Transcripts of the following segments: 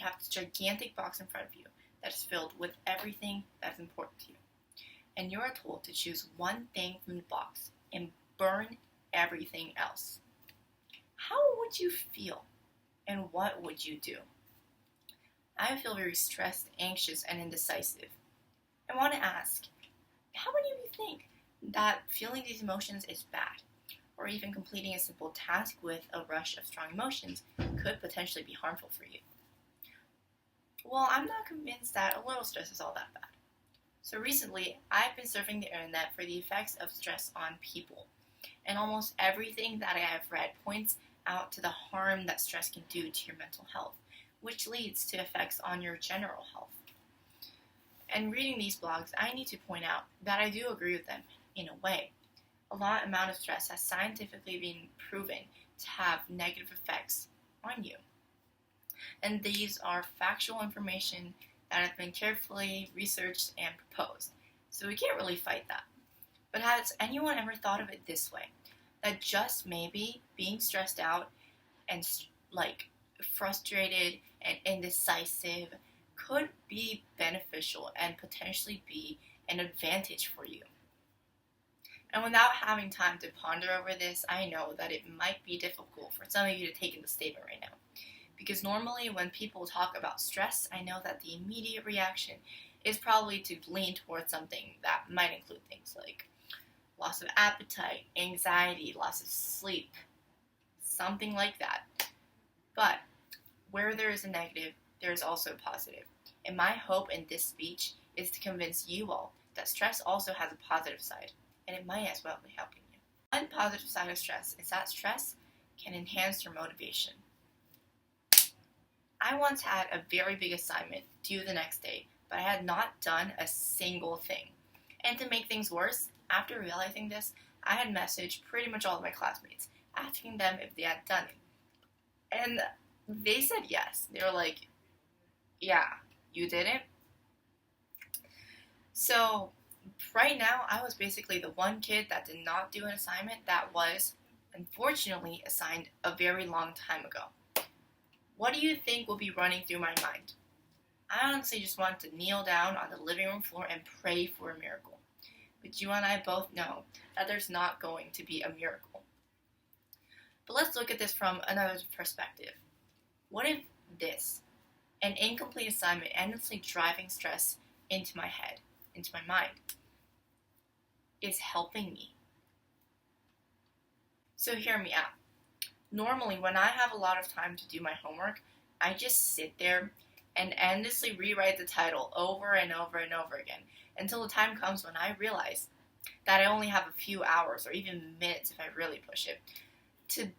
have this gigantic box in front of you that is filled with everything that's important to you. And you are told to choose one thing from the box and burn everything else. How would you feel? And what would you do? I feel very stressed, anxious, and indecisive. I want to ask, how many of you think that feeling these emotions is bad? Or even completing a simple task with a rush of strong emotions could potentially be harmful for you? Well, I'm not convinced that a little stress is all that bad. So recently, I've been surfing the internet for the effects of stress on people. And almost everything that I have read points out to the harm that stress can do to your mental health, which leads to effects on your general health. And reading these blogs, I need to point out that I do agree with them in a way. A large amount of stress has scientifically been proven to have negative effects on you. And these are factual information that have been carefully researched and proposed. So we can't really fight that. But has anyone ever thought of it this way? That just maybe being stressed out and frustrated and indecisive could be beneficial and potentially be an advantage for you. And without having time to ponder over this, I know that it might be difficult for some of you to take in the statement right now. Because normally when people talk about stress, I know that the immediate reaction is probably to lean towards something that might include things like loss of appetite, anxiety, loss of sleep, something like that. But where there is a negative, there is also a positive. And my hope in this speech is to convince you all that stress also has a positive side, and it might as well be helping you. One positive side of stress is that stress can enhance your motivation. I once had a very big assignment due the next day, but I had not done a single thing. And to make things worse, after realizing this, I had messaged pretty much all of my classmates, asking them if they had done it. And they said yes. They were like, yeah, you didn't? So right now, I was basically the one kid that did not do an assignment that was, unfortunately, assigned a very long time ago. What do you think will be running through my mind? I honestly just want to kneel down on the living room floor and pray for a miracle. But you and I both know that there's not going to be a miracle. But let's look at this from another perspective. What if this, an incomplete assignment, endlessly driving stress into my head, into my mind, is helping me? So hear me out. Normally, when I have a lot of time to do my homework, I just sit there and endlessly rewrite the title over and over and over again until the time comes when I realize that I only have a few hours or even minutes if I really push it to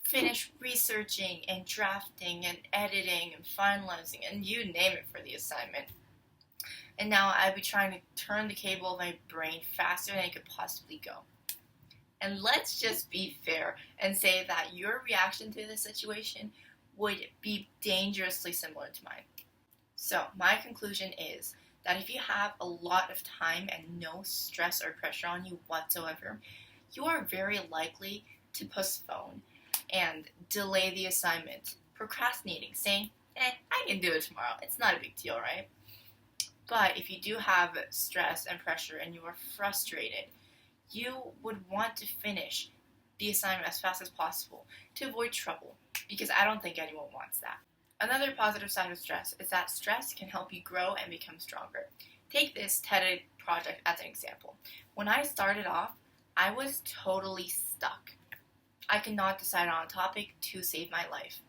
finish researching and drafting and editing and finalizing and you name it for the assignment. And now I'd be trying to turn the cable of my brain faster than it could possibly go. And let's just be fair and say that your reaction to this situation would be dangerously similar to mine. So my conclusion is that if you have a lot of time and no stress or pressure on you whatsoever, you are very likely to postpone and delay the assignment, procrastinating, saying, I can do it tomorrow. It's not a big deal, right? But if you do have stress and pressure and you are frustrated, you would want to finish the assignment as fast as possible to avoid trouble, because I don't think anyone wants that. Another positive side of stress is that stress can help you grow and become stronger. Take this TED project as an example. When I started off, I was totally stuck. I could not decide on a topic to save my life.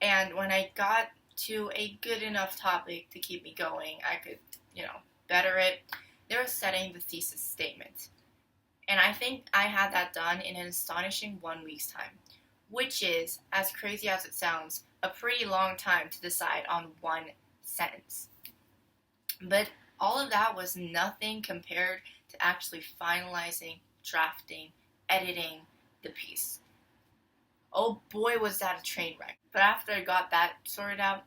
And when I got to a good enough topic to keep me going, I could, better it. They were setting the thesis statement. And I think I had that done in an astonishing 1 week's time, which is, as crazy as it sounds, a pretty long time to decide on one sentence. But all of that was nothing compared to actually finalizing, drafting, editing the piece. Oh boy, was that a train wreck. But after I got that sorted out,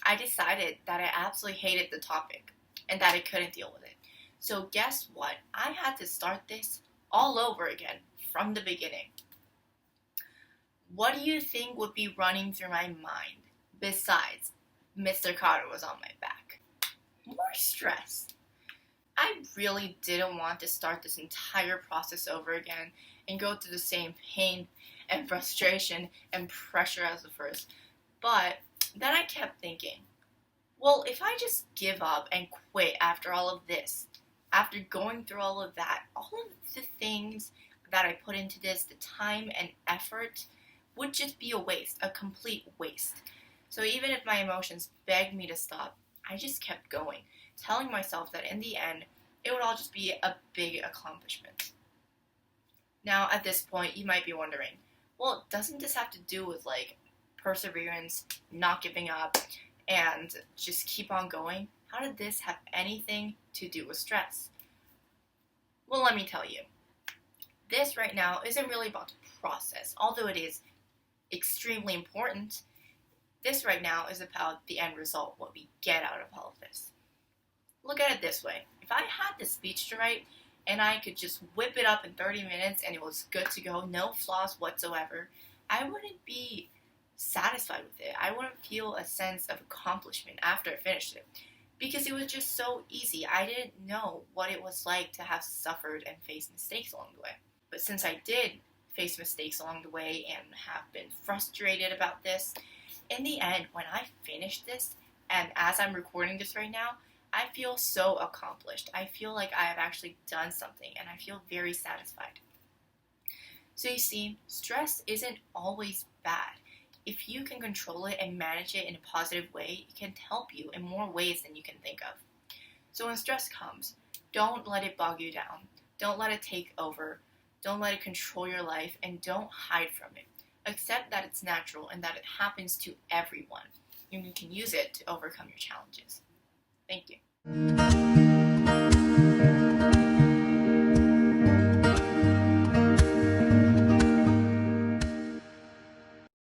I decided that I absolutely hated the topic and that I couldn't deal with it. So guess what? I had to start this all over again from the beginning. What do you think would be running through my mind Besides, Mr. Carter was on my back. More stress. I really didn't want to start this entire process over again and go through the same pain and frustration and pressure as the first. But then I kept thinking, well, if I just give up and quit after all of this, after going through all of that, all of the things that I put into this, the time and effort, would just be a waste, a complete waste. So even if my emotions begged me to stop, I just kept going, telling myself that in the end, it would all just be a big accomplishment. Now, at this point, you might be wondering, well, doesn't this have to do with, perseverance, not giving up, and just keep on going? How did this have anything to do with stress? Well, let me tell you. This right now isn't really about the process, although it is extremely important. This right now is about the end result, what we get out of all of this. Look at it this way. If I had this speech to write and I could just whip it up in 30 minutes and it was good to go, no flaws whatsoever, I wouldn't be satisfied with it. I wouldn't feel a sense of accomplishment after I finished it because it was just so easy. I didn't know what it was like to have suffered and faced mistakes along the way. But since I did face mistakes along the way and have been frustrated about this, in the end, when I finished this, and as I'm recording this right now, I feel so accomplished. I feel like I have actually done something, and I feel very satisfied. So you see, stress isn't always bad. If you can control it and manage it in a positive way, it can help you in more ways than you can think of. So when stress comes, don't let it bog you down. Don't let it take over. Don't let it control your life, and don't hide from it. Accept that it's natural and that it happens to everyone, and you can use it to overcome your challenges. Thank you.